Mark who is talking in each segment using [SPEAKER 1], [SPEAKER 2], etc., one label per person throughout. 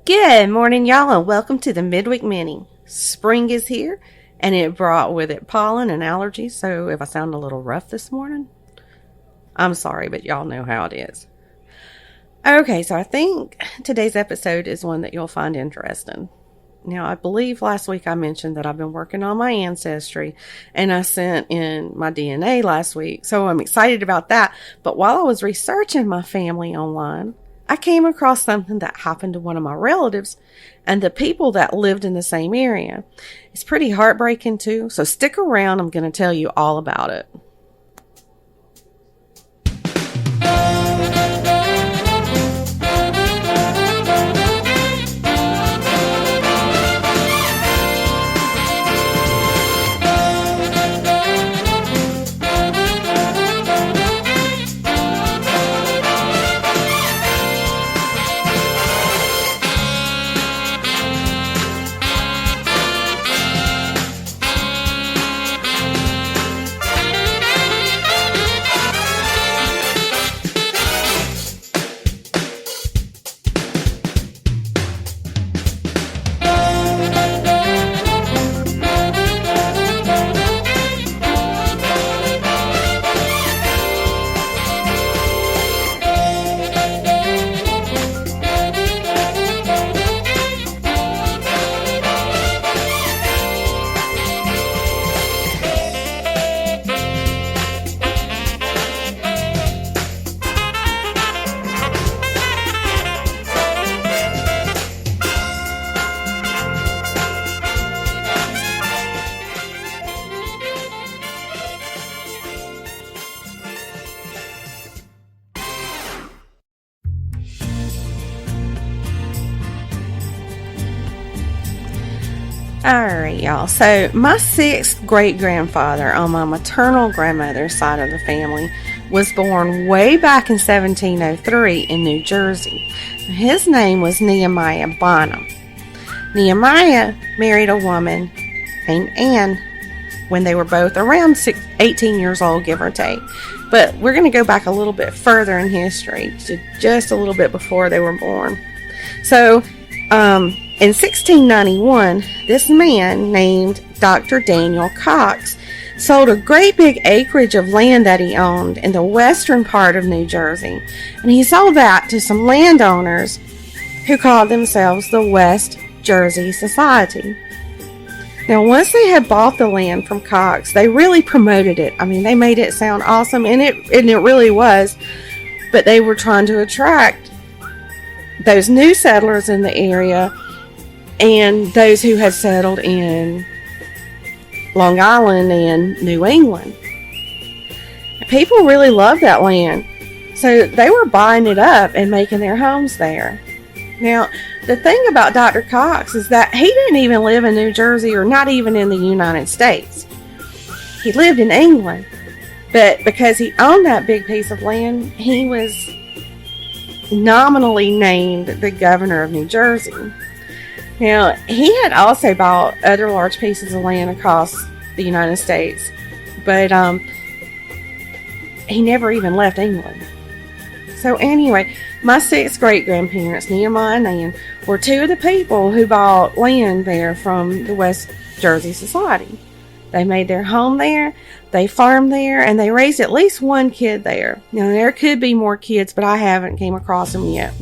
[SPEAKER 1] Good morning, y'all, and welcome to the Midweek Mini. Spring is here, and it brought with it pollen and allergies, so if I sound a little rough this morning, I'm sorry, but y'all know how it is. Okay, so I think today's episode is one that you'll find interesting. Now, I believe last week I mentioned that I've been working on my ancestry, and I sent in my DNA last week, so I'm excited about that. But while I was researching my family online, I came across something that happened to one of my relatives and the people that lived in the same area. It's pretty heartbreaking too, so stick around. I'm going to tell you all about it. Alright, y'all. So, my sixth great-grandfather on my maternal grandmother's side of the family was born way back in 1703 in New Jersey. His name was Nehemiah Bonham. Nehemiah married a woman named Anne when they were both around 18 years old, give or take. But we're going to go back a little bit further in history, to just a little bit before they were born. So, in 1691, this man named Dr. Daniel Coxe sold a great big acreage of land that he owned in the western part of New Jersey. And he sold that to some landowners who called themselves the West Jersey Society. Now, once they had bought the land from Coxe, they really promoted it. I mean, they made it sound awesome, and it really was. But they were trying to attract those new settlers in the area and those who had settled in Long Island and New England. People really loved that land, so they were buying it up and making their homes there. Now, the thing about Dr. Coxe is that he didn't even live in New Jersey, or not even in the United States. He lived in England, but because he owned that big piece of land, he was nominally named the governor of New Jersey. Now, he had also bought other large pieces of land across the United States, but he never even left England. So anyway, my six great-grandparents, Nehemiah and Ann, were two of the people who bought land there from the West Jersey Society. They made their home there, they farmed there, and they raised at least one kid there. Now, there could be more kids, but I haven't came across them yet.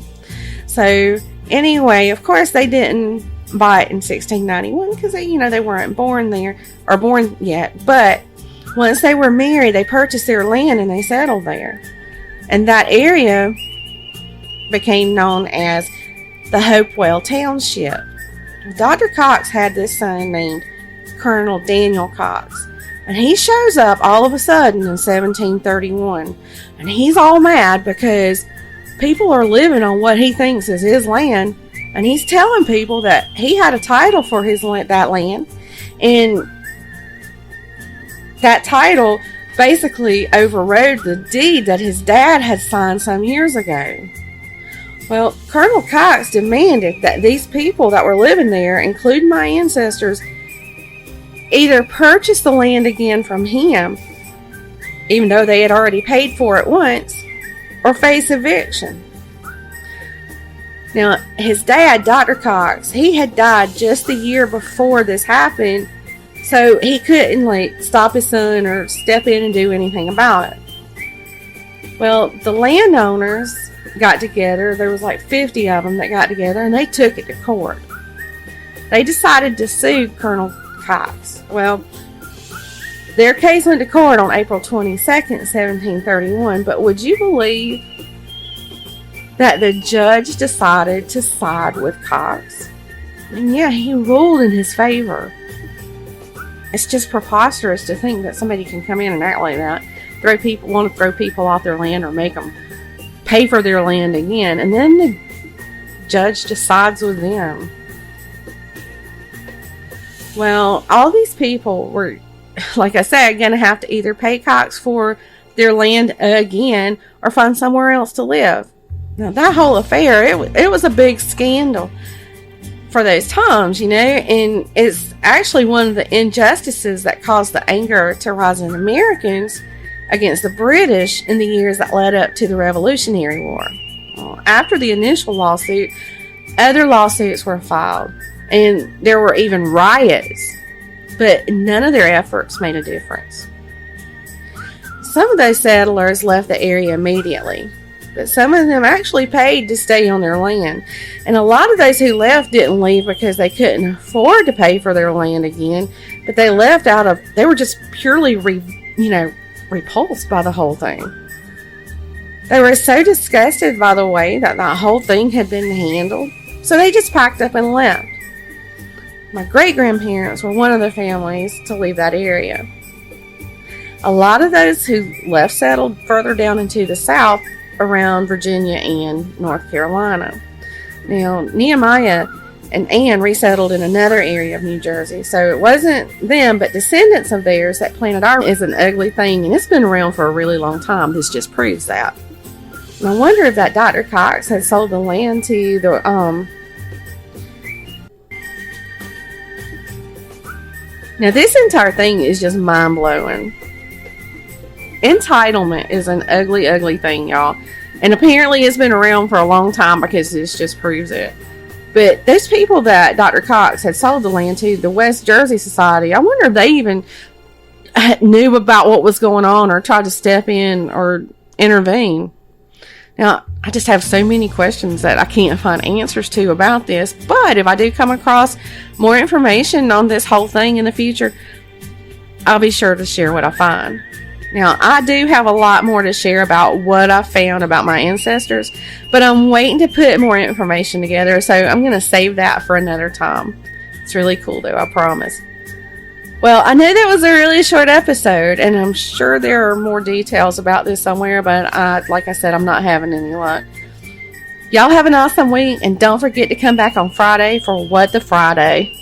[SPEAKER 1] So anyway, of course, they didn't buy it in 1691 because they weren't born there or born yet. But once they were married, they purchased their land and they settled there. And that area became known as the Hopewell Township. Dr. Coxe had this son named Colonel Daniel Coxe. And he shows up all of a sudden in 1731. And he's all mad because people are living on what he thinks is his land, and he's telling people that he had a title for that land, and that title basically overrode the deed that his dad had signed some years ago. Well, Colonel Coxe demanded that these people that were living there, including my ancestors, either purchase the land again from him, even though they had already paid for it once, or face eviction. Now, his dad, Dr. Coxe, he had died just the year before this happened, so he couldn't, stop his son or step in and do anything about it. Well, the landowners got together. There was 50 of them that got together, and they took it to court. They decided to sue Colonel Coxe. Well, their case went to court on April 22nd, 1731, but would you believe that the judge decided to side with Coxe? And yeah, he ruled in his favor. It's just preposterous to think that somebody can come in and act like that, want to throw people off their land or make them pay for their land again, and then the judge decides with them. Well, all these people were, like I said, going to have to either pay Coxe for their land again or find somewhere else to live. Now, that whole affair, it was a big scandal for those times, and it's actually one of the injustices that caused the anger to rise in Americans against the British in the years that led up to the Revolutionary War. Well, after the initial lawsuit, other lawsuits were filed, and there were even riots, but none of their efforts made a difference. Some of those settlers left the area immediately, but some of them actually paid to stay on their land. And a lot of those who left didn't leave because they couldn't afford to pay for their land again, but they left they were just purely, repulsed by the whole thing. They were so disgusted by the way that whole thing had been handled, so they just packed up and left. My great-grandparents were one of the families to leave that area. A lot of those who left settled further down into the south around Virginia and North Carolina. Now, Nehemiah and Anne resettled in another area of New Jersey, so it wasn't them, but descendants of theirs that planted our is an ugly thing, and it's been around for a really long time. This just proves that. And I wonder if that Dr. Coxe had sold the land to the, Now, this entire thing is just mind-blowing. Entitlement is an ugly, ugly thing, y'all. And apparently it's been around for a long time because this just proves it. But those people that Dr. Coxe had sold the land to, the West Jersey Society, I wonder if they even knew about what was going on or tried to step in or intervene. Now, I just have so many questions that I can't find answers to about this. But if I do come across more information on this whole thing in the future, I'll be sure to share what I find. Now, I do have a lot more to share about what I found about my ancestors, but I'm waiting to put more information together, so I'm going to save that for another time. It's really cool, though, I promise. Well, I know that was a really short episode, and I'm sure there are more details about this somewhere, but like I said, I'm not having any luck. Y'all have an awesome week, and don't forget to come back on Friday for What the Friday.